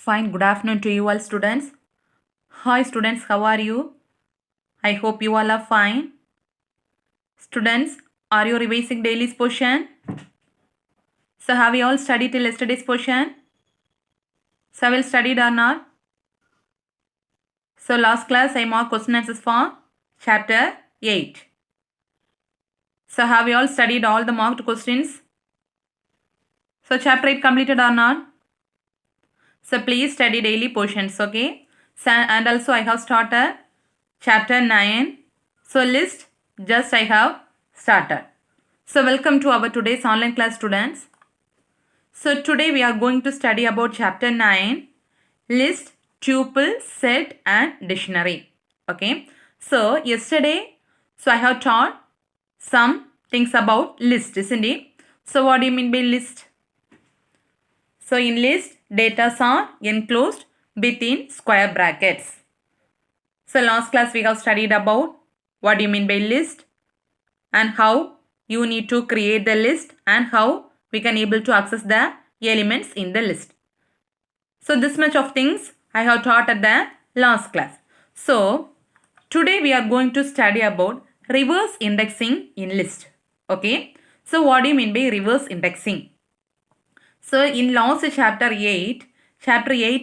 Fine, good afternoon to you all students. Hi students, how are you? I hope you all are fine. Students, are you revising daily's portion? So have you all studied till yesterday's portion? So well studied or not? So last class I marked question answers for chapter 8. So have you all studied all the marked questions? So chapter 8 completed or not? So please study daily portions, okay? So, and also I have started chapter 9. So list just I have started. So welcome to our today's online class students. So today we are going to study about chapter 9, list, tuple, set and dictionary. Okay. So yesterday, I have taught some things about list, isn't it? So what do you mean by list? So in list, data are enclosed within square brackets. So last class we have studied about what do you mean by list and how you need to create the list and how we can able to access the elements in the list. So this much of things I have taught at the last class. So today we are going to study about reverse indexing in list. Okay. So what do you mean by reverse indexing? So in last chapter 8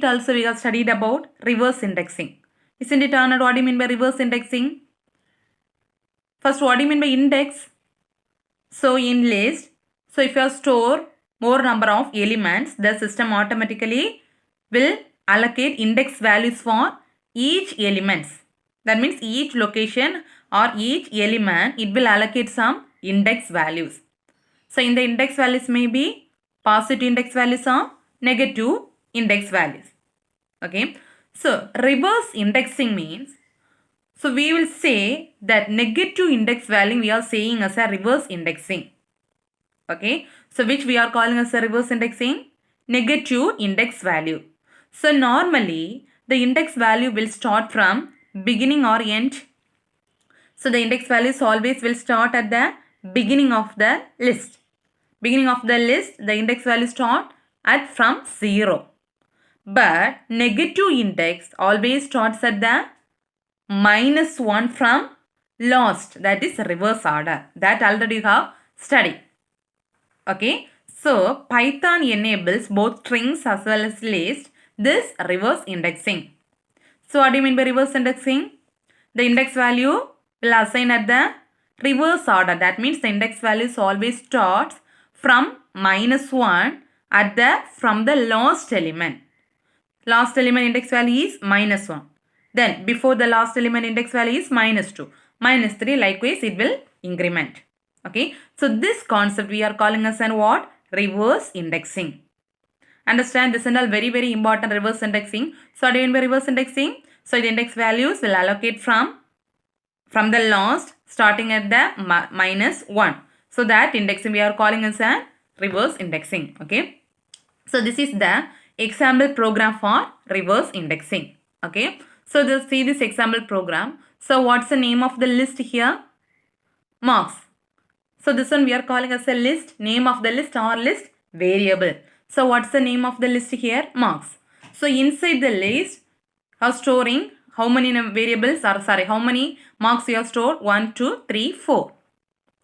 also we have studied about reverse indexing. Isn't it, Arnold? What do you mean by reverse indexing? First, what do you mean by index? So in list, so if you store more number of elements, the system automatically will allocate index values for each elements. That means each location or each element, it will allocate some index values. So in the index values may be positive index values or negative index values. Okay. So reverse indexing means, so we will say that negative index value we are saying as a reverse indexing. Okay. So which we are calling as a reverse indexing? Negative index value. So normally the index value will start from beginning or end. So the index values always will start at the beginning of the list. Beginning of the list, the index value start at from 0. But negative index always starts at the -1 from last, that is reverse order. That already you have studied. Okay. So Python enables both strings as well as list this reverse indexing. So what do you mean by reverse indexing? The index value will assign at the reverse order. That means the index values always starts from -1 at the from the last element. Last element index value is -1. Then before the last element index value is -2. -3 likewise it will increment. Okay. So this concept we are calling as an what? Reverse indexing. Understand, this is all very important, reverse indexing. So what do you mean by reverse indexing? So the index values will allocate from the last starting at the -1. So that indexing we are calling as a reverse indexing. Okay. So this is the example program for reverse indexing. Okay. So just see this example program. So what's the name of the list here? Marks. So this one we are calling as a list, name of the list or list variable. So what's the name of the list here? Marks. So inside the list, are storing how many variables or how many marks you have stored? 1, 2, 3, 4.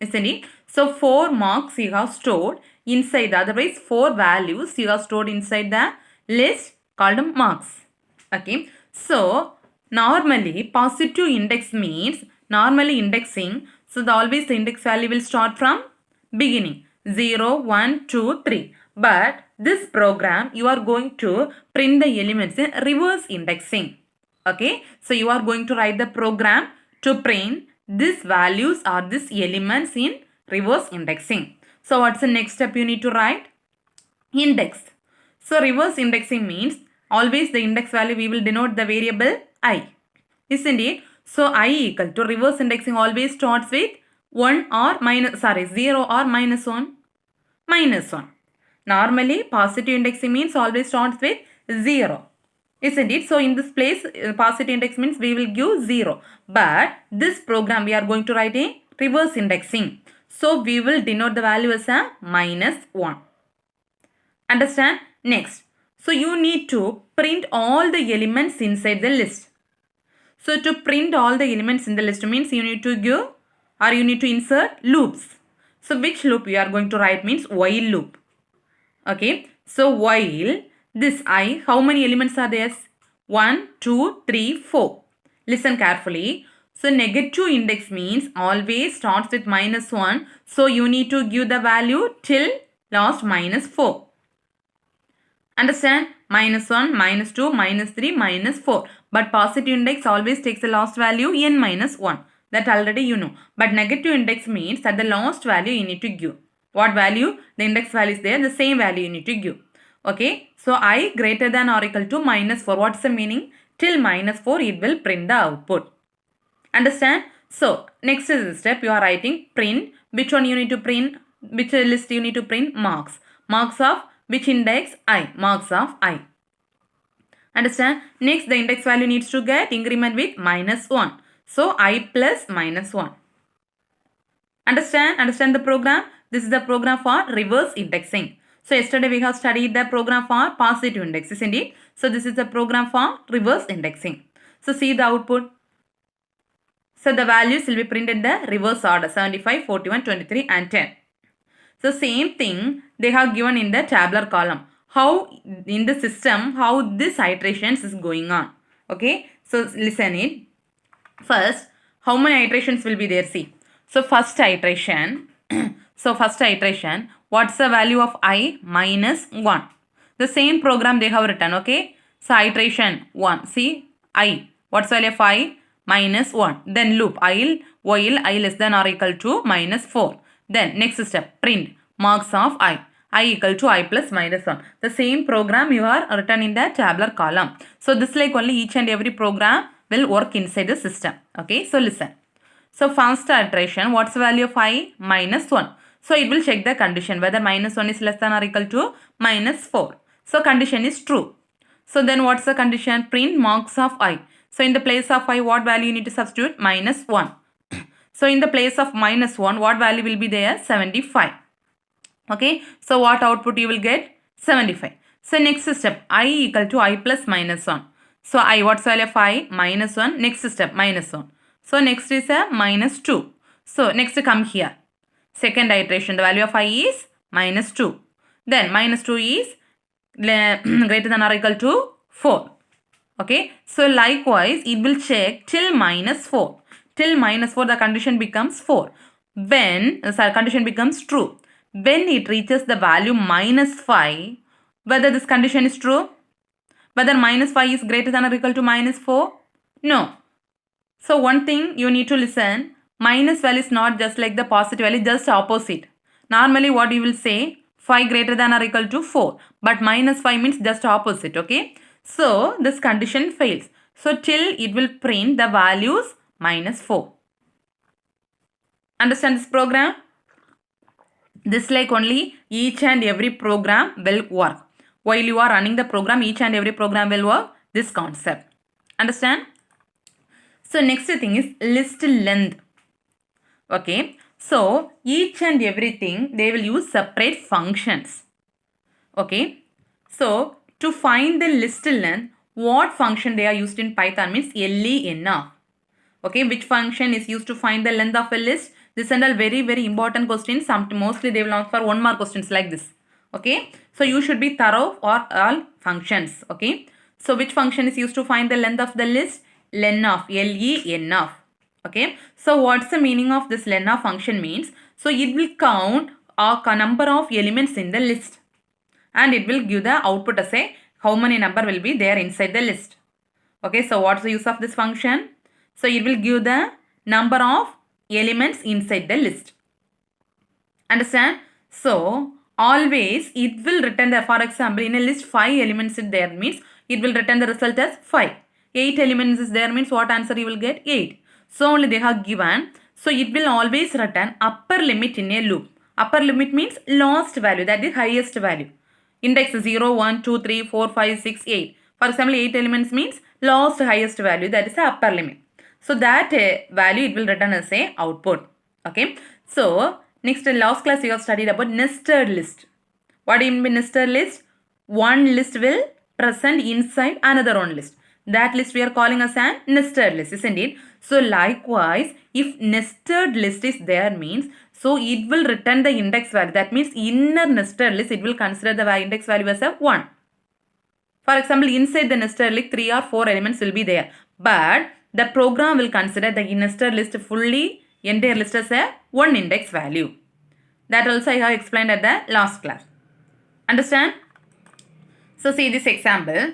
Isn't it? So 4 marks you have stored inside, otherwise 4 values you have stored inside the list called marks. Okay. So normally positive index means normally indexing. So always the index value will start from beginning 0, 1, 2, 3. But this program you are going to print the elements in reverse indexing. Okay. So you are going to write the program to print these values or these elements in reverse indexing. So what's the next step you need to write? Index. So reverse indexing means always the index value we will denote the variable I. Isn't it? So I equal to reverse indexing always starts with 1 or 0 or -1. -1. Normally positive indexing means always starts with 0. Isn't it? So in this place positive index means we will give 0. But this program we are going to write a reverse indexing. So we will denote the value as a -1. Understand? Next. So you need to print all the elements inside the list. So to print all the elements in the list means you need to give or you need to insert loops. So which loop you are going to write means while loop. Okay. So while this I, how many elements are there? 1, 2, 3, 4. Listen carefully. So negative index means always starts with -1. So you need to give the value till last -4. Understand? -1, -2, -3, -4. But positive index always takes the last value n-1. That already you know. But negative index means that the last value you need to give. What value? The index value is there. The same value you need to give. Okay. So I greater than or equal to -4. What's the meaning? Till -4 it will print the output. Understand? So next is the step you are writing print. Which one you need to print? Which list you need to print? Marks. Marks of which index? I. Marks of I. Understand? Next the index value needs to get increment with -1. So I plus -1. Understand? Understand the program? This is the program for reverse indexing. So yesterday we have studied the program for positive index, isn't it? So this is the program for reverse indexing. So see the output. So the values will be printed in the reverse order 75, 41, 23 and 10. So same thing they have given in the tabular column. How in the system, how this iterations is going on. Okay. So listen it. First, how many iterations will be there? See. So first iteration. First iteration. What's the value of I? -1. The same program they have written. Okay. So iteration 1. See. I. What's the value of I? -1. Then loop. While I less than or equal to -4. Then next step. Print. Marks of I. I equal to I plus -1. The same program you are written in the tabular column. So this like only each and every program will work inside the system. Okay. So listen. So first iteration. What's the value of I? -1. So it will check the condition whether -1 is less than or equal to -4. So condition is true. So then what's the condition? Print marks of I. So in the place of I, what value you need to substitute? -1. So in the place of -1, what value will be there? 75. Okay. So what output you will get? 75. So next step, I equal to I plus -1. So I, what's the value of I? -1. Next step, -1. So next is a -2. So next come here. Second iteration, the value of I is -2. Then -2 is greater than or equal to 4. Okay. So likewise, it will check till -4. Till -4, the condition becomes 4. When, condition becomes true. When it reaches the value -5, whether this condition is true, whether -5 is greater than or equal to -4, no. So one thing you need to listen, minus value is not just like the positive value, just opposite. Normally what you will say, 5 greater than or equal to 4, but -5 means just opposite, okay. So this condition fails. So till it will print the values -4. Understand this program? This like only each and every program will work. While you are running the program, each and every program will work this concept. Understand? So next thing is list length. Okay. So each and everything they will use separate functions. Okay. So to find the list length, what function they are used in Python means lenf. Okay. Which function is used to find the length of a list? This and all very important questions. Mostly they will ask for 1 mark questions like this. Okay. So you should be thorough for all functions. Okay. So which function is used to find the length of the list? Lenf. Lenf. Okay. So what's the meaning of this lenf function means? So it will count a number of elements in the list. And it will give the output as a how many number will be there inside the list. Okay. So what's the use of this function? So it will give the number of elements inside the list. Understand? So always it will return the, for example, in a list 5 elements is there means it will return the result as 5. 8 elements is there means what answer you will get? 8. So only they have given. So it will always return upper limit in a loop. Upper limit means last value, that is highest value. Index 0, 1, 2, 3, 4, 5, 6, 8. For example, 8 elements means last highest value, that is the upper limit. So that value it will return as a output. Okay. So next last class you have studied about nested list. What do you mean by nested list? one list will present inside another one list. That list we are calling as an nested list, isn't it? So likewise, if nested list is there means, so it will return the index value. That means inner nested list, it will consider the index value as a 1. For example, inside the nested list, 3 or 4 elements will be there. But the program will consider the nested list fully, entire list as a 1 index value. That also I have explained at the last class. Understand? So see this example.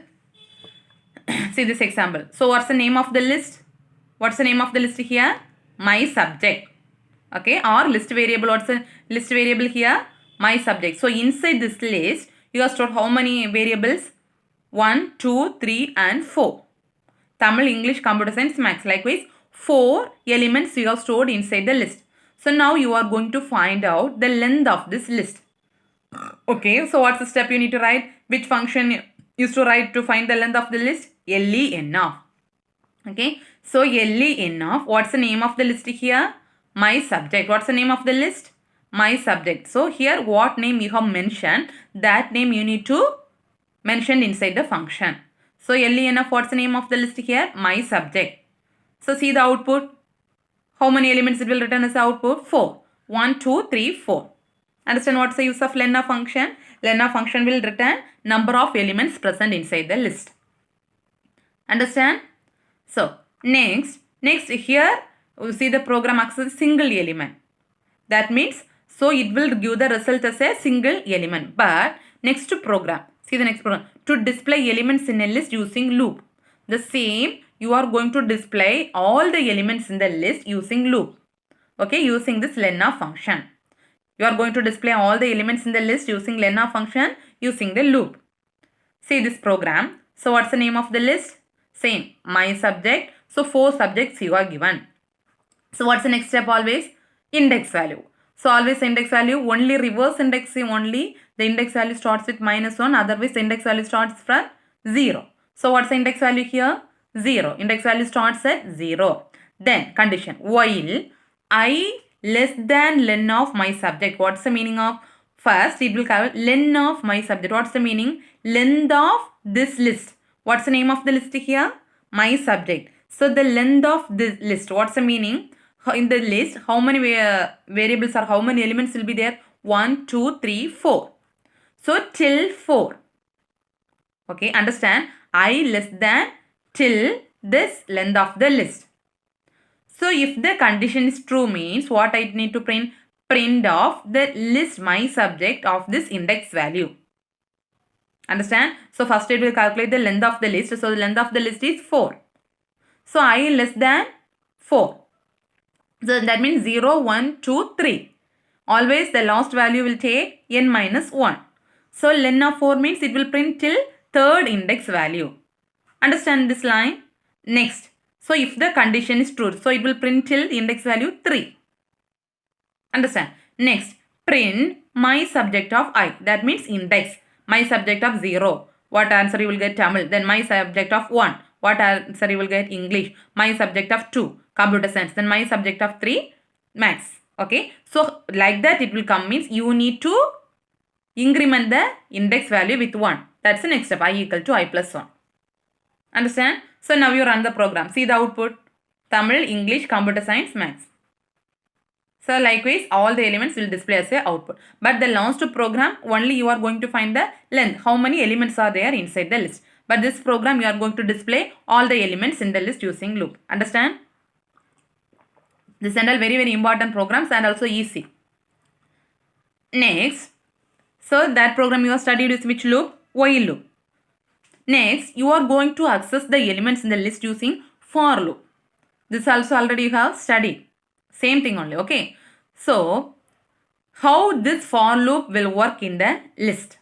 See this example. So what's the name of the list? What's the name of the list here? My subject. Okay, or list variable. What's the list variable here? My subject. So inside this list, you have stored how many variables? 1, 2, 3 and 4. Tamil, English, Computer Science, Maths. Likewise, 4 elements you have stored inside the list. So now you are going to find out the length of this list. Okay, so what's the step you need to write? Which function used to write to find the length of the list? LENOF. Okay, so LENOF. What's the name of the list here? My subject. What's the name of the list? My subject. So here what name you have mentioned, that name you need to mention inside the function. So LENOF, what's the name of the list here? My subject. So see the output. How many elements it will return as the output? 4. 1, 2, 3, 4. Understand what's the use of LENOF function? LENOF function will return number of elements present inside the list. Understand? So next here you see the program access single element. That means so it will give the result as a single element. But next program, see the next program, to display elements in a list using loop. The same, you are going to display all the elements in the list using loop. Okay, using this LENOF function. You are going to display all the elements in the list using LENOF function using the loop. See this program. So what's the name of the list? Same, my subject. So 4 subjects you are given. So what's the next step always? Index value. So always index value, only reverse indexing only. The index value starts with -1. Otherwise the index value starts from 0. So what's the index value here? 0. Index value starts at 0. Then condition, while I less than len of my subject. What's the meaning of? First it will cover len of my subject. What's the meaning? Length of this list. What's the name of the list here? My subject. So the length of this list. What's the meaning? In the list, how many variables or how many elements will be there? 1, 2, 3, 4. So till 4. Okay, understand? I less than till this length of the list. So if the condition is true means what I need to print? Print of the list my subject of this index value. Understand? So first it will calculate the length of the list. So the length of the list is 4. So I less than 4. So that means 0, 1, 2, 3. Always the last value will take n minus 1. So len of 4 means it will print till third index value. Understand this line? Next. So if the condition is true, so it will print till index value 3. Understand? Next. Print my subject of I. That means index. My subject of 0. What answer you will get? Tamil. Then my subject of 1. What answer you will get? English. My subject of 2. Computer Science. Then my subject of 3. Maths. Okay. So like that it will come means you need to increment the index value with 1. That's the next step. I equal to I plus 1. Understand? So now you run the program. See the output. Tamil, English, Computer Science, Maths. So likewise all the elements will display as a output. But the last program only you are going to find the length. How many elements are there inside the list. But this program you are going to display all the elements in the list using loop. Understand? This and all very important programs and also easy. Next. So that program you have studied is which loop? While loop. Next you are going to access the elements in the list using for loop. This also already you have studied. Same thing only, okay. So, how this for loop will work in the list,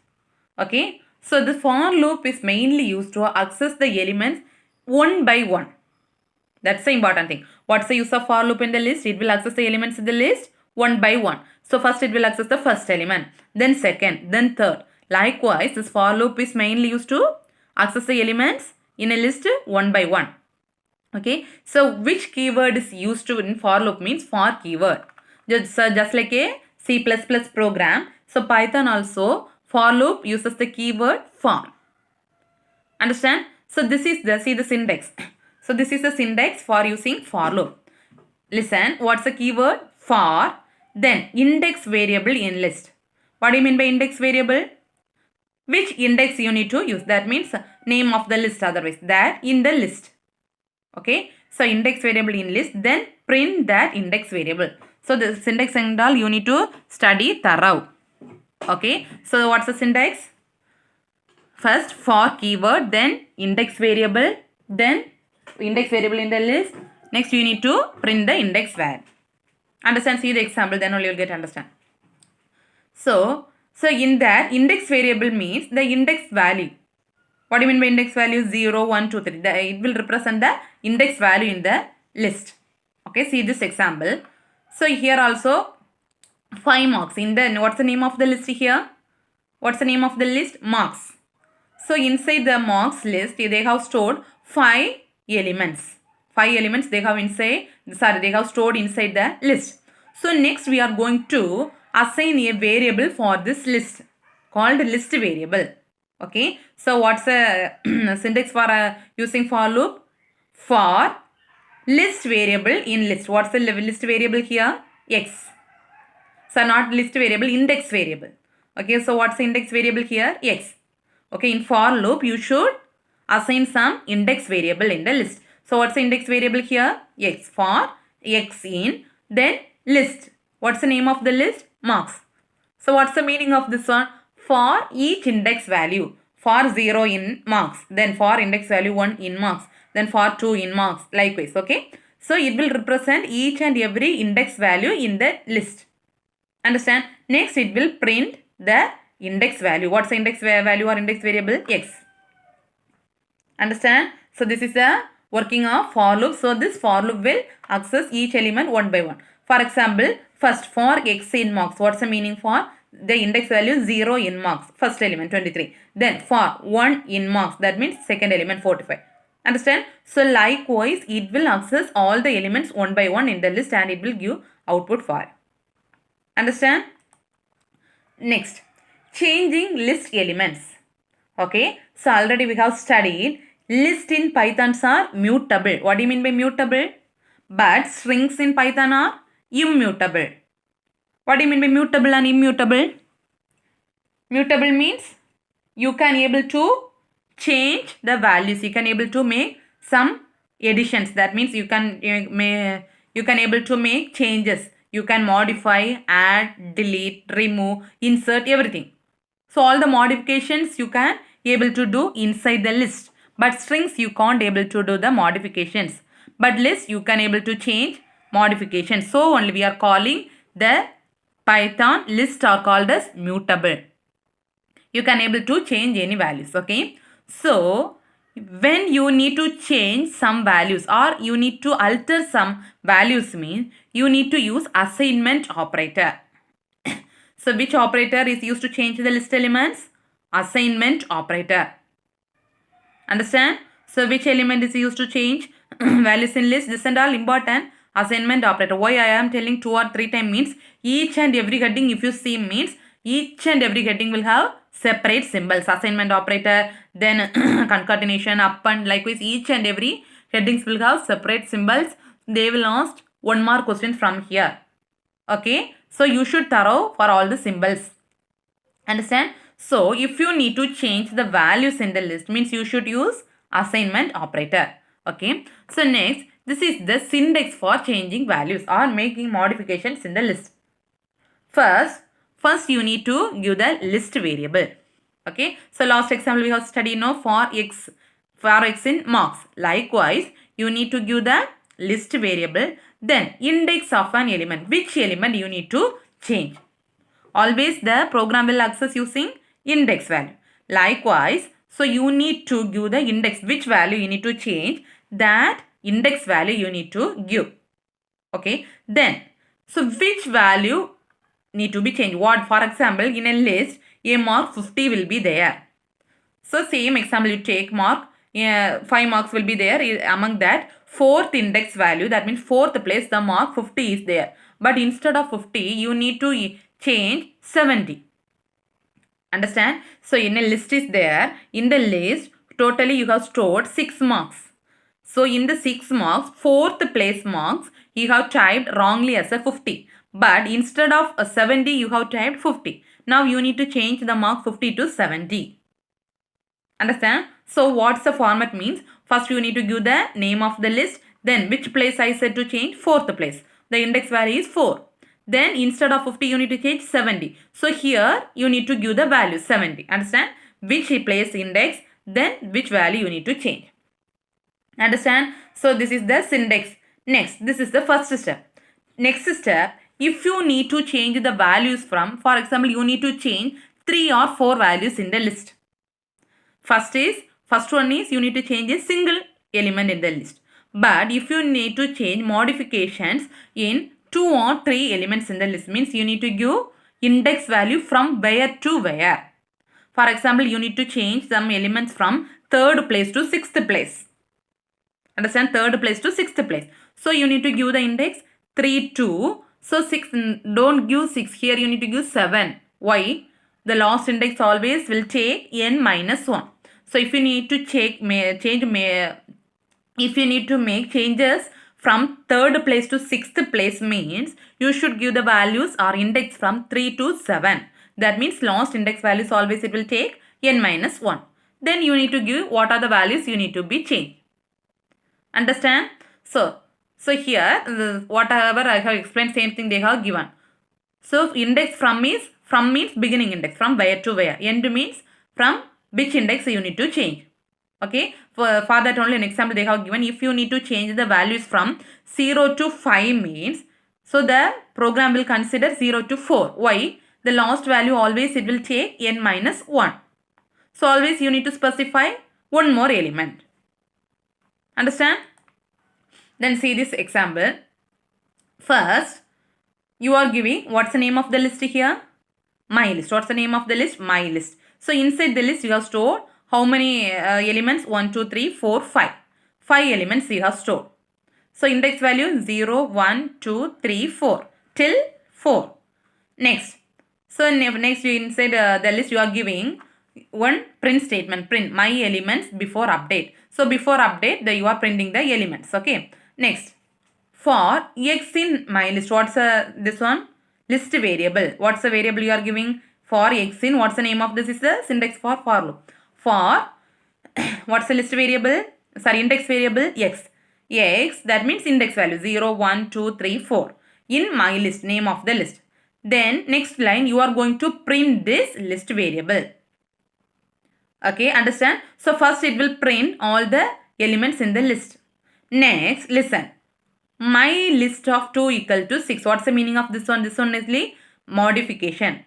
okay. So, the for loop is mainly used to access the elements one by one. That's the important thing. What's the use of for loop in the list? It will access the elements in the list one by one. So, first it will access the first element, then second, then third. Likewise, this for loop is mainly used to access the elements in a list one by one. Okay, so which keyword is used to in for loop means for keyword. Just like a C++ program. So Python also For loop uses the keyword for. Understand? So this is the, see the syntax. So this is the syntax for using for loop. Listen, what's the keyword? For, then index variable in list. What do you mean by index variable? Which index you need to use? That means name of the list, otherwise that in the list. Okay, so index variable in list, then print that index variable. So the syntax and all you need to study thorough. Okay, so what's the syntax? First for keyword, then index variable, then index variable in the list. Next you need to print the index value. Understand? See the example, then only you'll get understand. So in that index variable means the index value. What do you mean by index value? 0, 1, 2, 3. It will represent the index value in the list. Okay, see this example. So here also 5 marks. In the, what's the name of the list here? What's the name of the list? Marks. So inside the marks list, they have stored 5 elements. 5 elements they have inside, they have stored inside the list. So next we are going to assign a variable for this list called list variable. Okay, so what's the syntax for using for loop? For list variable in list. What's the list variable here? X. So not list variable, index variable. Okay, so what's the index variable here? X. Okay, in for loop you should assign some index variable in the list. So what's the index variable here? X. For X in, then list. What's the name of the list? Marks. So what's the meaning of this one? For each index value. For 0 in marks, then for index value 1 in marks, then for 2 in marks, likewise. Okay, so it will represent each and every index value in the list. Understand? Next it will print the index value. What's the index value or index variable? X. Understand? So this is the working of for loop. So this for loop will access each element one by one. For example, first for X in marks. What's the meaning for? The index value 0 in marks. First element 23. Then for 1 in marks. That means second element 45. Understand? So likewise it will access all the elements one by one in the list and it will give output for. Understand? Next, changing list elements. Okay, so already we have studied list in Pythons are mutable. What do you mean by mutable? But strings in Python are immutable. What do you mean by mutable and immutable? Mutable means you can able to change the values. You can able to make some additions. That means you can able to make changes. You can modify, add, delete, remove, insert, everything. So all the modifications you can able to do inside the list. But strings you can't able to do the modifications. But list you can able to change modifications. So only we are calling the Python list are called as mutable. You can able to change any values. Okay. So when you need to change some values or you need to alter some values means you need to use assignment operator. So which operator is used to change the list elements? Assignment operator. Understand? So which element is used to change values in list? This and all important. Assignment operator. Why I am telling 2 or 3 times means each and every heading if you see means each and every heading will have separate symbols. Assignment operator, then concatenation, append, likewise each and every headings will have separate symbols. They will ask 1 more question from here. Okay, so you should thorough for all the symbols. Understand? So if you need to change the values in the list means you should use assignment operator. Okay, so next this is the syntax for changing values or making modifications in the list. First you need to give the list variable. Okay, so last example we have studied now for x in marks. Likewise you need to give the list variable, then index of an element. Which element you need to change? Always the program will access using index value. Likewise, so you need to give the index. Which value you need to change? That index value you need to give. Okay, then so which value need to be changed? What, for example, in a list a mark 50 will be there. So same example you take mark 5 marks will be there. Among that 4th index value, that means 4th place the mark 50 is there. But instead of 50 you need to change 70. Understand? So in a list is there. In the list, totally you have stored 6 marks. So in the 6 marks, 4th place marks, you have typed wrongly as a 50. But instead of a 70, you have typed 50. Now you need to change the mark 50 to 70. Understand? So what's the format means? First you need to give the name of the list. Then which place I said to change? 4th place. The index value is 4. Then instead of 50 you need to change 70. So here you need to give the value 70. Understand? Which place index, then which value you need to change. Understand? So this is the syntax. Next, this is the first step. Next step, if you need to change the values from, for example, you need to change 3 or 4 values in the list. First one is you need to change a single element in the list. But if you need to change modifications in 2 or 3 elements in the list, means you need to give index value from where to where. For example, you need to change some elements from 3rd place to 6th place. Understand? 3rd place to 6th place. So you need to give the index 3, 2. So 6, don't give 6. Here you need to give 7. Why? The last index always will take n minus 1. So if you need to if you need to make changes from 3rd place to 6th place means you should give the values or index from 3 to 7. That means last index values always it will take n minus 1. Then you need to give what are the values you need to be changed. Understand? So here whatever I have explained, same thing they have given. So index from means beginning index, from where to where. End means from which index you need to change. Okay, for that only an example they have given. If you need to change the values from 0 to 5 means, so the program will consider 0 to 4. Why? The last value always it will take n minus 1. So always you need to specify one more element. Understand? Then see this example. First, you are giving, what's the name of the list here? My list. What's the name of the list? My list. So inside the list you have stored how many elements? 1, 2, 3, 4, 5. 5 elements you have stored. So index value 0, 1, 2, 3, 4 till 4. Next. So next you inside the list you are giving one print statement. Print my elements before update. So before update you are printing the elements. Okay. Next. For x in my list, what's this one? List variable. What's the variable you are giving? For x in, what's the name of this? Is the syntax for loop. For what's the list variable? Sorry, index variable x. X, that means index value 0, 1, 2, 3, 4. In my list, name of the list. Then next line you are going to print this list variable. Okay, understand? So first it will print all the elements in the list. Next, listen. My list of 2 equal to 6. What's the meaning of this one? This one is the modification.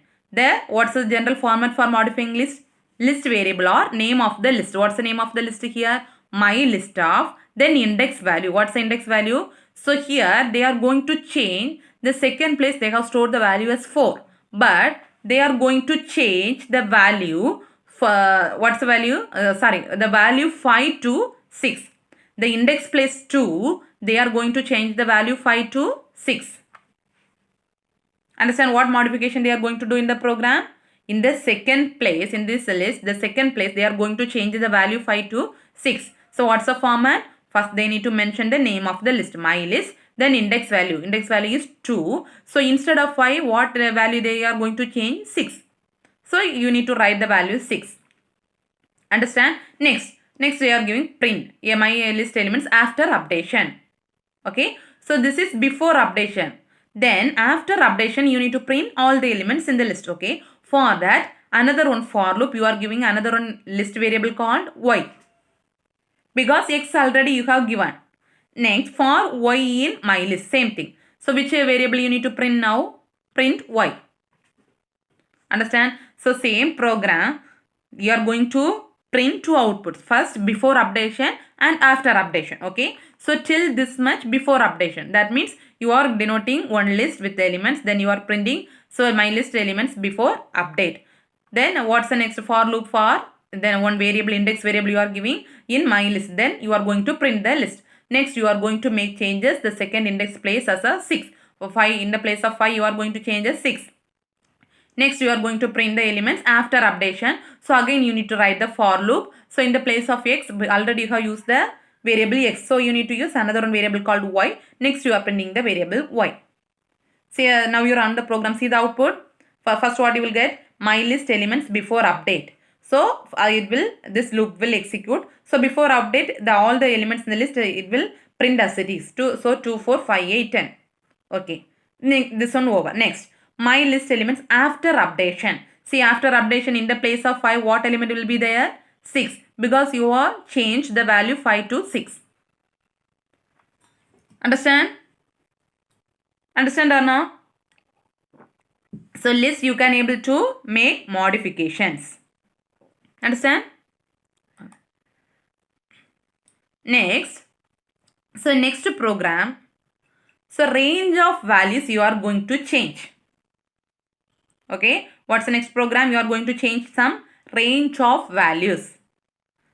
What's the general format for modifying list? List variable or name of the list. What's the name of the list here? My list of, then index value. What's the index value? So here they are going to change the second place. They have stored the value as 4. But they are going to change the value for, what's the value? The value 5 to 6. The index place 2, they are going to change the value 5 to 6. Understand what modification they are going to do in the program? In the second place, in this list, the second place, they are going to change the value 5 to 6. So what's the format? First they need to mention the name of the list, my list. Then index value. Index value is 2. So instead of 5, what value they are going to change? 6. So you need to write the value 6. Understand? Next we are giving print my list elements after updation. Okay. So this is before updation. Then after updation you need to print all the elements in the list. Okay. For that another one for loop you are giving another one list variable called y. Because x already you have given. Next for y in my list, same thing. So which variable you need to print now? Print y. Understand? So same program you are going to print 2 outputs. First before updation and after updation. Okay. So till this much before updation. That means you are denoting one list with the elements. Then you are printing. So my list elements before update. Then what's the next for loop for? Then one variable index variable you are giving in my list. Then you are going to print the list. Next you are going to make changes. The second index place as a 6. For 5 in the place of 5 you are going to change as 6. Next, you are going to print the elements after updation. So again, you need to write the for loop. So in the place of x, already you have used the variable x. So you need to use another one variable called y. Next, you are printing the variable y. See, now you run the program. See the output. First, what you will get? My list elements before update. So this loop will execute. So before update, all the elements in the list, it will print as it is. So 2, 4, 5, 8, 10. Okay. This one over. Next, my list elements after updation. See, after updation, in the place of 5, what element will be there? 6. Because you are changed the value 5 to 6. Understand? Understand or no? So list you can able to make modifications. Understand? Next. So next program. So range of values you are going to change. Okay. What's the next program? You are going to change some range of values.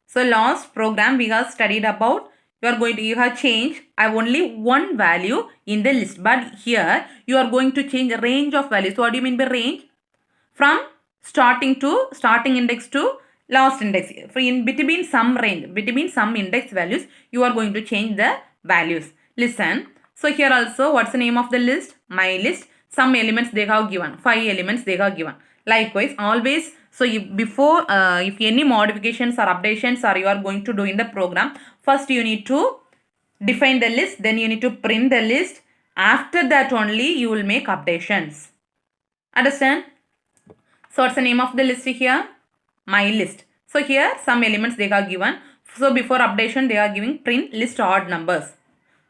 So last program we have studied about you have changed only one value in the list. But here you are going to change a range of values. So what do you mean by range? From starting index to last index. In between some range, between some index values, you are going to change the values. Listen. So here also, what's the name of the list? My list. Some elements they have given. 5 elements they have given. Likewise, always. So if any modifications or updations you are going to do in the program, first you need to define the list. Then you need to print the list. After that only you will make updations. Understand? So what's the name of the list here? My list. So here some elements they are given. So before updation they are giving print list odd numbers.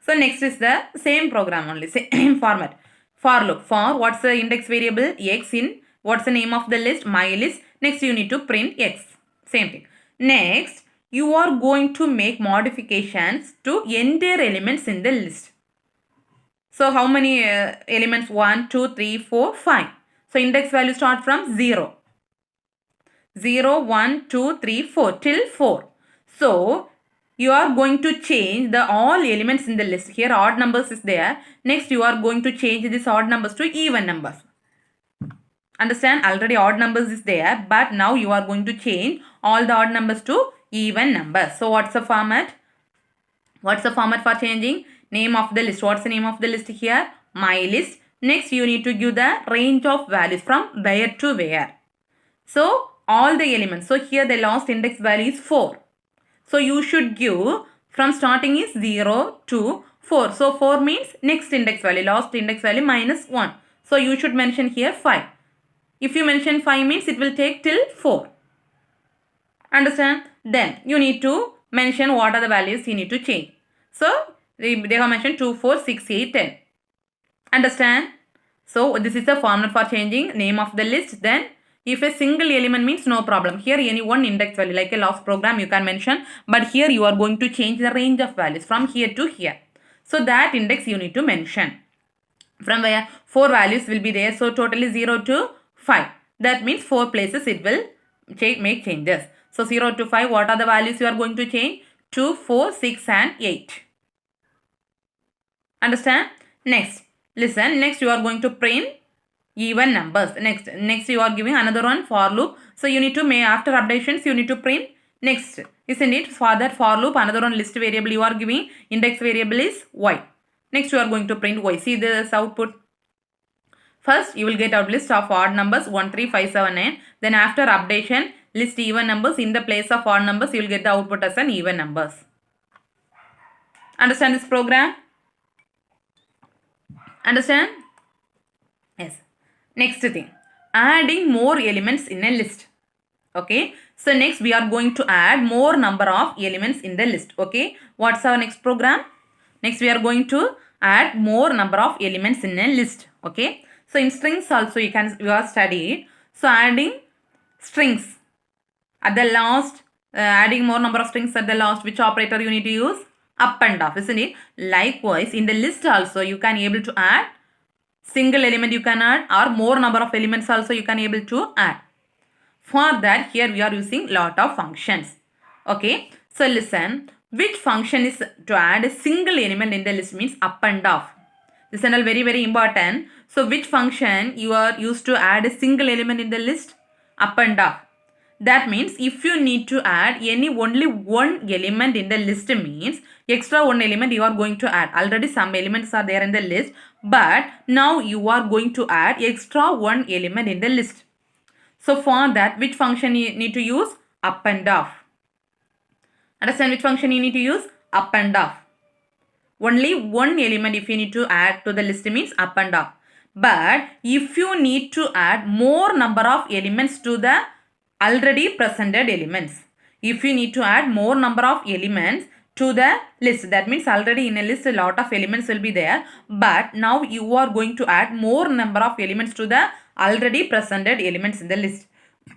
So next is the same program only, same format. For loop. For what's the index variable? X in. What's the name of the list? My list. Next you need to print X. Same thing. Next you are going to make modifications to entire elements in the list. So how many elements? 1, 2, 3, 4, 5. So index value start from 0. 0, 1, 2, 3, 4 till 4. So you are going to change all elements in the list. Here odd numbers is there. Next you are going to change these odd numbers to even numbers. Understand? Already odd numbers is there. But now you are going to change all the odd numbers to even numbers. So what's the format? What's the format for changing? Name of the list. What's the name of the list here? My list. Next, you need to give the range of values from where to where. So, all the elements. So, here the last index value is 4. So, you should give from starting is 0 to 4. So, 4 means next index value. Last index value minus 1. So, you should mention here 5. If you mention 5 means it will take till 4. Understand? Then, you need to mention what are the values you need to change. So, they have mentioned 2, 4, 6, 8, 10. Understand? So, this is the formula for changing name of the list. Then, if a single element means no problem. Here, any one index value like a last program you can mention. But here, you are going to change the range of values from here to here. So, that index you need to mention. From where? 4 values will be there. So, totally 0 to 5. That means 4 places it will make changes. So, 0 to 5, what are the values you are going to change? 2, 4, 6 and 8. Understand? Next. Listen, next you are going to print even numbers. Next you are giving another one for loop. So you need to make after updations you need to print next. Isn't it? For that for loop another one list variable you are giving index variable is y. Next you are going to print y. See this output. First you will get a list of odd numbers 1, 3, 5, 7, 9. Then after updation list even numbers. In the place of odd numbers you will get the output as an even numbers. Understand this program? Understand? Yes. Next thing. Adding more elements in a list. Okay. So next we are going to add more number of elements in the list. Okay. What's our next program? Next we are going to add more number of elements in a list. Okay. So in strings also you have studied. So adding strings at the last, adding more number of strings at the last, which operator you need to use? Up and off, isn't it? Likewise, in the list also you can able to add single element you can add or more number of elements also you can able to add. For that here we are using lot of functions. Okay. So listen, which function is to add a single element in the list means up and off. This is all very, very important. So which function you are used to add a single element in the list? Up and down. That means if you need to add only one element in the list means extra one element you are going to add. Already some elements are there in the list, but now you are going to add extra one element in the list. So for that, which function you need to use? Up and down. Understand which function you need to use? Up and down. Only one element if you need to add to the list means up and down. But if you need to add more number of elements to the already presented elements, if you need to add more number of elements to the list, that means already in a list a lot of elements will be there, but now you are going to add more number of elements to the already presented elements in the list.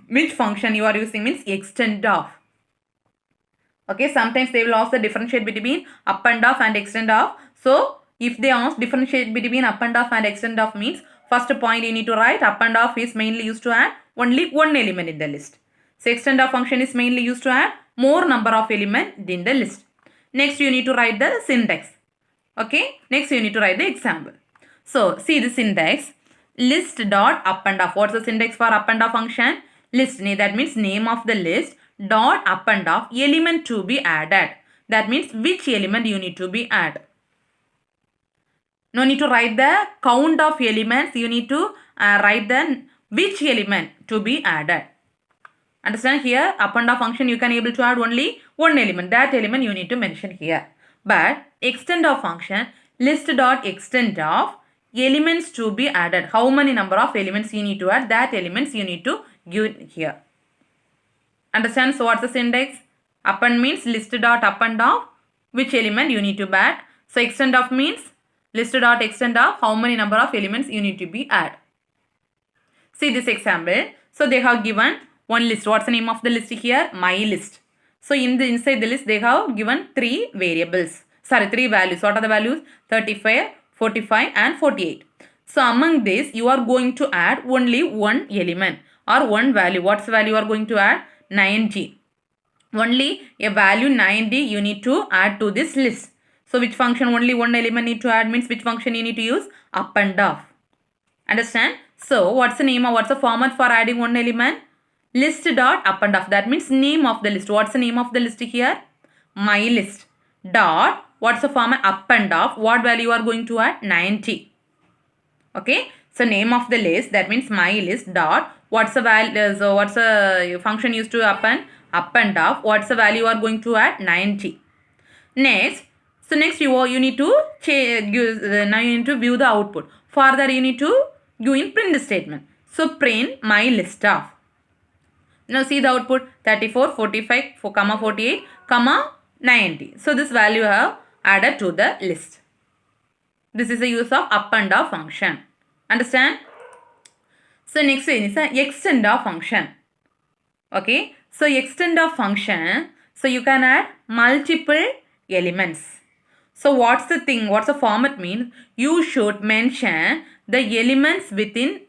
Which function you are using means extend of. Okay, sometimes they will ask the differentiate between up and off and extend off. So if they ask differentiate between up and off and extend off means first point you need to write up and off is mainly used to add only one element in the list. So extend off function is mainly used to add more number of elements in the list. Next you need to write the syntax. Okay, next you need to write the example. So see the syntax. List dot up and off. What's the syntax for up and off function? List, that means name of the list dot up and off element to be added. That means which element you need to be added. No need to write the count of elements. You need to write the which element to be added. Understand here up and off function you can able to add only one element. That element you need to mention here. But extend of function list dot extend of elements to be added. How many number of elements you need to add? That elements you need to give here. Understand? So what's the syntax? Up and means list dot up and off which element you need to add. So extend of means list dot extend of how many number of elements you need to be add. See this example. So they have given one list. What's the name of the list here? My list. So inside the list they have given three values. What are the values? 35, 45 and 48. So among this you are going to add only one element or one value. What's the value you are going to add? 90. Only a value 90 you need to add to this list. So which function only one element need to add means which function you need to use? Up and off. Understand? So what's the format for adding one element? List dot up and off. That means name of the list. What's the name of the list here? My list. Dot. What's the format? Up and off. What value you are going to add? 90. Okay. So name of the list. That means my list. Dot. What's the value? So what's the function used to up and off? What's the value you are going to add? 90. Next. So next you need to now you need to view the output. Further you need to give in print statement. So print my list of. Now see the output 34, 45, 48, 90. So this value have added to the list. This is the use of up and off function. Understand? So next one is the extend of function. Okay. So extend of function. So you can add multiple elements. So what's the format means? You should mention the elements within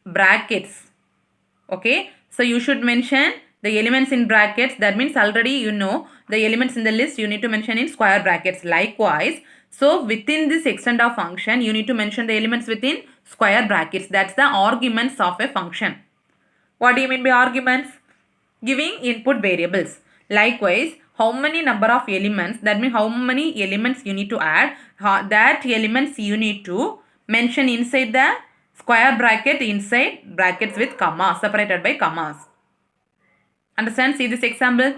brackets. Okay. So you should mention the elements in brackets. That means already you know the elements in the list you need to mention in square brackets. Likewise, so within this extend of function you need to mention the elements within square brackets. That's the arguments of a function. What do you mean by arguments? Giving input variables. Likewise, how many number of elements, that means how many elements you need to add, that elements you need to mention inside the square bracket, inside brackets with comma, separated by commas. Understand? See this example.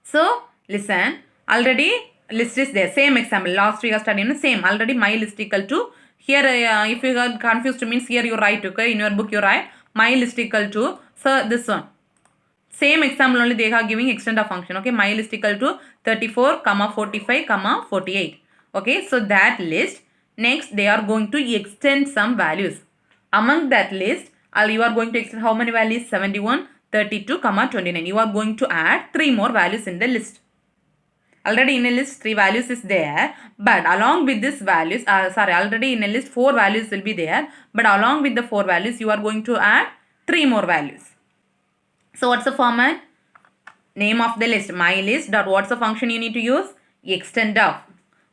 So listen, already list is there. Same example. Last we are studying the same. Already my list equal to here. If you are confused means here you write. Okay, in your book you write my list equal to. So this one. Same example only they are giving extend of function. Okay, my list equal to 34, 45, 48. Okay, so that list. Next they are going to extend some values. Among that list, you are going to extend how many values? 71, 32, 29. You are going to add 3 more values in the list. Already in a list 3 values is there, but along with this values, already in a list 4 values will be there, but along with the 4 values you are going to add 3 more values. So what's the format? Name of the list, my list dot what's the function you need to use? Extend of.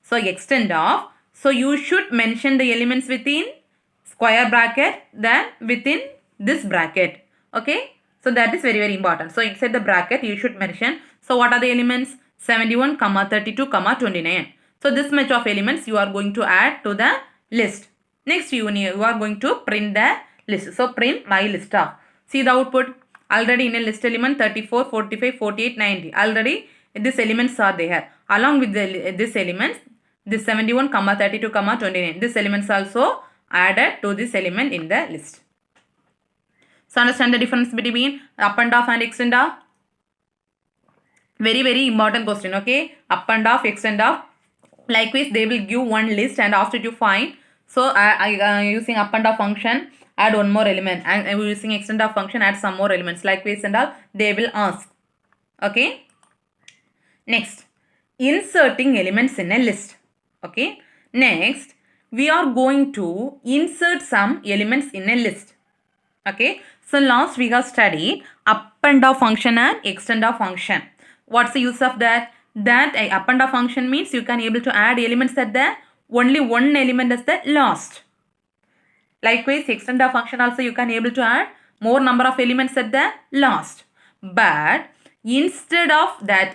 So extend of So you should mention the elements within square bracket than within this bracket. Okay. So that is very, very important. So inside the bracket you should mention. So what are the elements? 71, 32, 29. So this much of elements you are going to add to the list. Next you are going to print the list. So print my list of. See the output. Already in a list element 34, 45, 48, 90. Already these elements are there. Along with this elements, this 71, 32, 29. This elements also added to this element in the list. So understand the difference between up and off and extend off. Very, very important question. Okay. Up and off, extend off. Likewise, they will give one list and after you find. So I using up and off function, add one more element, and using extend off function, add some more elements. Likewise and all, they will ask. Okay. Next, inserting elements in a list. Okay. Next, we are going to insert some elements in a list. Okay. So last we have studied up and down function and extend off function. What's the use of that? That up and down function means you can able to add elements at the only one element as the last. Likewise, extend off function also you can able to add more number of elements at the last. But instead of that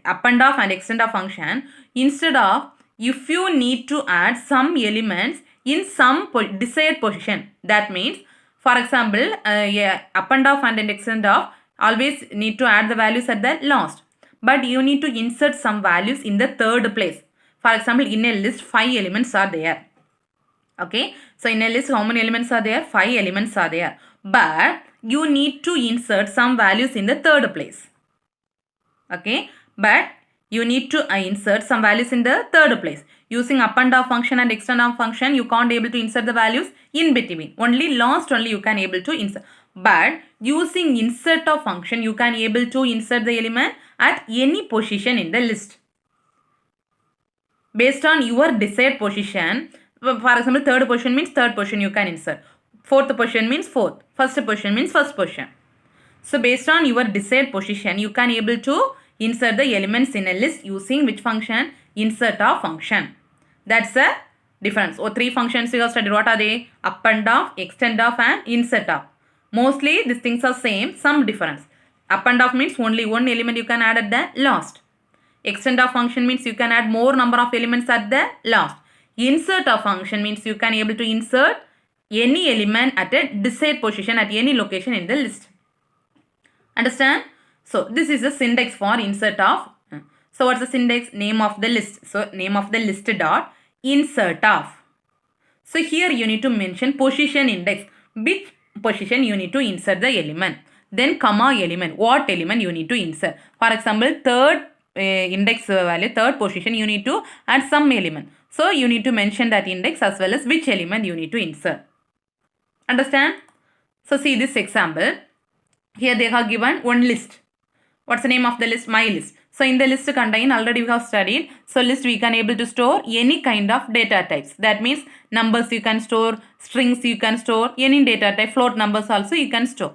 up and off and extend off function, instead of if you need to add some elements in some desired position, that means for example up and off and extend off always need to add the values at the last, but you need to insert some values in the third place. For example, in a list 5 elements are there. Okay, so in a list how many elements are there? 5 elements are there, but you need to insert some values in the third place. Okay, but you need to insert some values in the third place. Using up and down function and extend off function, you can't able to insert the values in between. Only last only you can able to insert. But using insert of function, you can able to insert the element at any position in the list. Based on your desired position, for example, third position means third position you can insert. Fourth position means fourth. First position means first position. So based on your desired position, you can able to insert the elements in a list using which function? Insert of function. That's the difference. So 3 functions you have studied. What are they? Up and off, extend off and insert off. Mostly these things are same, some difference. Up and off means only one element you can add at the last. Extend off function means you can add more number of elements at the last. Insert of function means you can able to insert any element at a desired position at any location in the list. Understand? So this is the syntax for insert of. So what's the syntax? Name of the list. So name of the list dot insert of. So here you need to mention position index. Which position you need to insert the element. Then comma element. What element you need to insert. For example, third index value, third position you need to add some element. So you need to mention that index as well as which element you need to insert. Understand? So see this example. Here they have given one list. What's the name of the list? My list. So in the list contain already we have studied. So list we can able to store any kind of data types. That means numbers you can store, strings you can store, any data type, float numbers also you can store.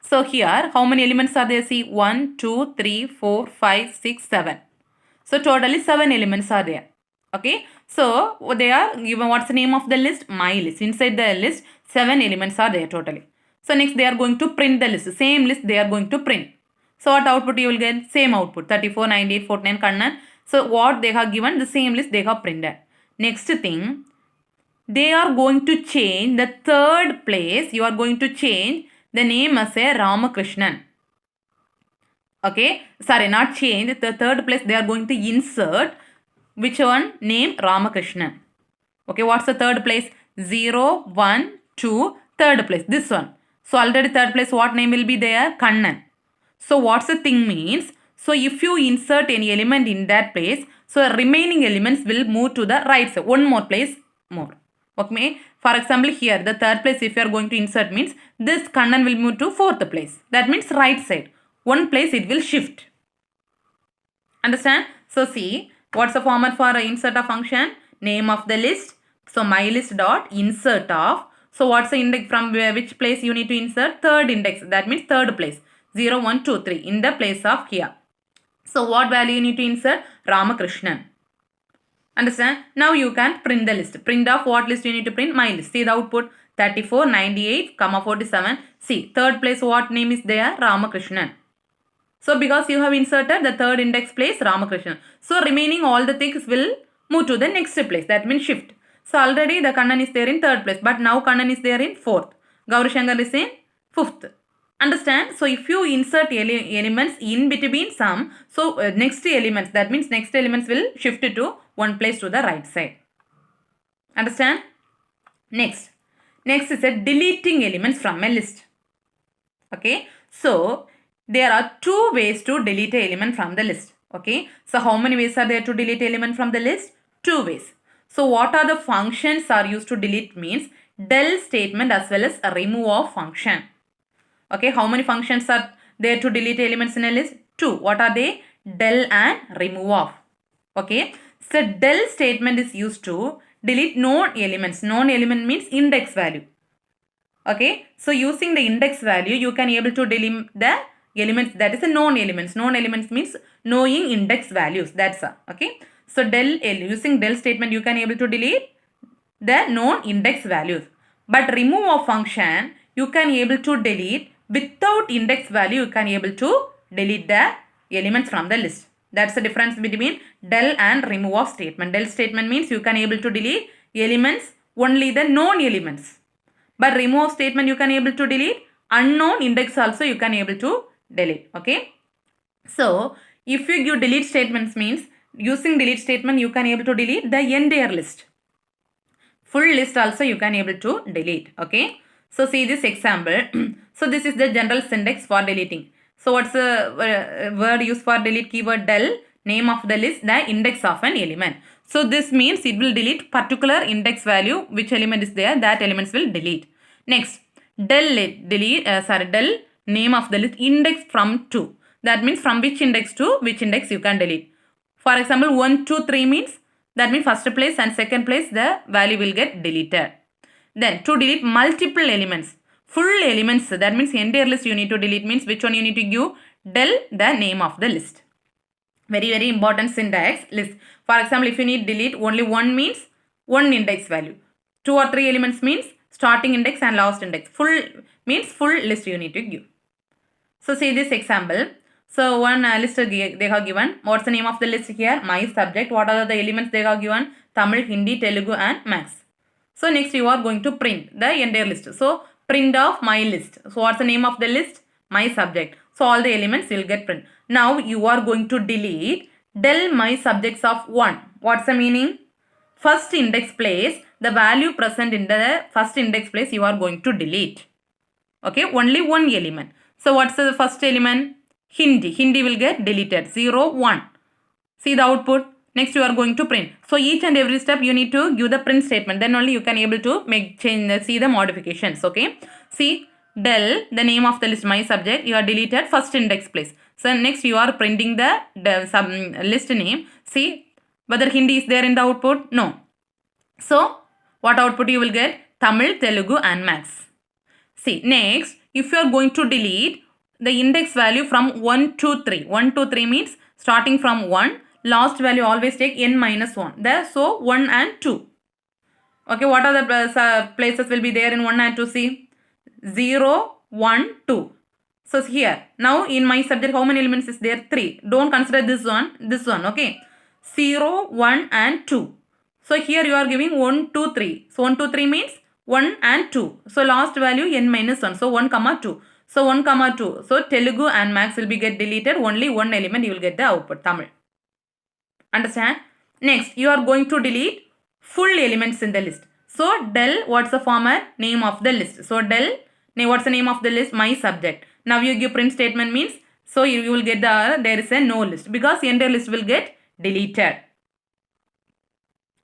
So here how many elements are there? See 1, 2, 3, 4, 5, 6, 7. So totally 7 elements are there. Okay. So they are given what's the name of the list? My list. Inside the list 7 elements are there totally. So next they are going to print the list. Same list they are going to print. So what output you will get? Same output 34, 98, 49, Kannan. So what they have given? The same list they have printed. Next thing, they are going to change the third place. You are going to change the name as a Ramakrishnan. Okay. Sorry, not change. The third place they are going to insert which one? Name Ramakrishnan. Okay. What's the third place? 0, 1, 2, third place. This one. So already third place what name will be there? Kannan. So what's the thing means? So if you insert any element in that place, so remaining elements will move to the right side. One more place more. Okay. For example, here the third place if you are going to insert means this Kannan will move to fourth place. That means right side. One place it will shift. Understand? So see what's the format for insert of function? Name of the list. So my list dot insert of. So what's the index from which place you need to insert? Third index. That means third place. 0, 1, 2, 3 in the place of here. So what value you need to insert? Ramakrishnan. Understand? Now you can print the list. Print of what list you need to print? My list. See the output 34, 98, 47. See, third place what name is there? Ramakrishnan. So because you have inserted the third index place Ramakrishnan. So remaining all the things will move to the next place. That means shift. So already the Kannan is there in third place. But now Kannan is there in fourth. Gaurishankar is in fifth. Understand? So if you insert elements in between some, so next elements, that means next elements will shift to one place to the right side. Understand? Next is a deleting elements from a list. Okay. So there are two ways to delete an element from the list. Okay. So how many ways are there to delete element from the list? Two ways. So what are the functions are used to delete means del statement as well as a remove of function. Okay, how many functions are there to delete elements in a list? Two. What are they? Del and remove of. Okay, so del statement is used to delete known elements. Known element means index value. Okay, so using the index value, you can able to delete the elements that is a known elements. Known elements means knowing index values. That's okay. So using del statement, you can able to delete the known index values. But remove of function, you can able to delete without index value. You can able to delete the elements from the list. That's the difference between del and remove of statement. Del statement means you can able to delete elements only the known elements. But remove statement you can able to delete unknown index also you can able to delete. Okay. So if you give delete statements means using delete statement you can able to delete the entire list. Full list also you can able to delete. Okay. So see this example. So this is the general syntax for deleting. So what's the word used for delete? Keyword del, name of the list, the index of an element. So this means it will delete particular index value, which element is there, that elements will delete. Next, del name of the list, index from 2. That means from which index to which index you can delete. For example, 1, 2, 3 means that means first place and second place the value will get deleted. Then to delete multiple elements, full elements, that means entire list you need to delete means which one you need to give? Del the name of the list. Very, very important syntax list. For example, if you need delete only one means one index value. 2 or 3 elements means starting index and last index. Full means full list you need to give. So see this example. So one list they have given. What's the name of the list here? My subject. What are the elements they have given? Tamil, Hindi, Telugu and Maths. So next you are going to print the entire list. So print of my list. So what's the name of the list? My subject. So all the elements will get print. Now you are going to delete del my subjects of 1. What's the meaning? First index place, the value present in the first index place you are going to delete. Okay, only one element. So what's the first element? Hindi. Hindi will get deleted. 0, 1. See the output. Next you are going to print. So each and every step you need to give the print statement. Then only you can able to see the modifications. Okay. See del, the name of the list, my subject, you are deleted first index place. So next you are printing the list name. See whether Hindi is there in the output. No. So what output you will get? Tamil, Telugu and Maths. See next if you are going to delete the index value from 1 to 3. 1 to 3 means starting from 1. Last value always take n minus 1. There, so 1 and 2. Okay, what are the places will be there in 1 and 2? See, 0, 1, 2. So here, now in my subject, how many elements is there? 3. Don't consider this one, okay. 0, 1 and 2. So here you are giving 1, 2, 3. So 1, 2, 3 means 1 and 2. So last value n minus 1. So 1, 2. So 1, 2. So Telugu and Maths will be get deleted. Only one element you will get the output, Tamil. Understand? Next, you are going to delete full elements in the list. So del, what's the format? Name of the list. So del, what's the name of the list? My subject. Now you give print statement means, so you will get there is a no list because the entire list will get deleted.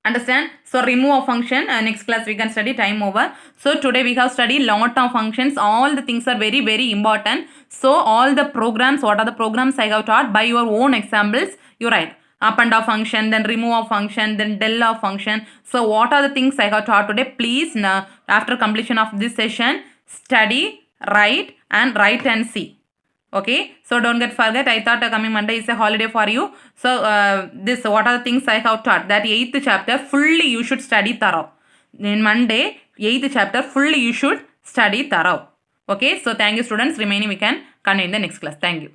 Understand? So remove a function. Next class we can study, time over. So today we have studied lot of functions. All the things are very, very important. So all the programs, what are the programs I have taught by your own examples, you write. Up and down function, then remove of function, then del of function. So what are the things I have taught today? Please now after completion of this session, study, write and see. Okay, so don't get forget. I thought coming Monday is a holiday for you. So this what are the things I have taught? That 8th chapter fully you should study thorough. In Monday 8th chapter fully you should study thorough. Okay, so thank you students. Remaining we can continue in the next class. Thank you.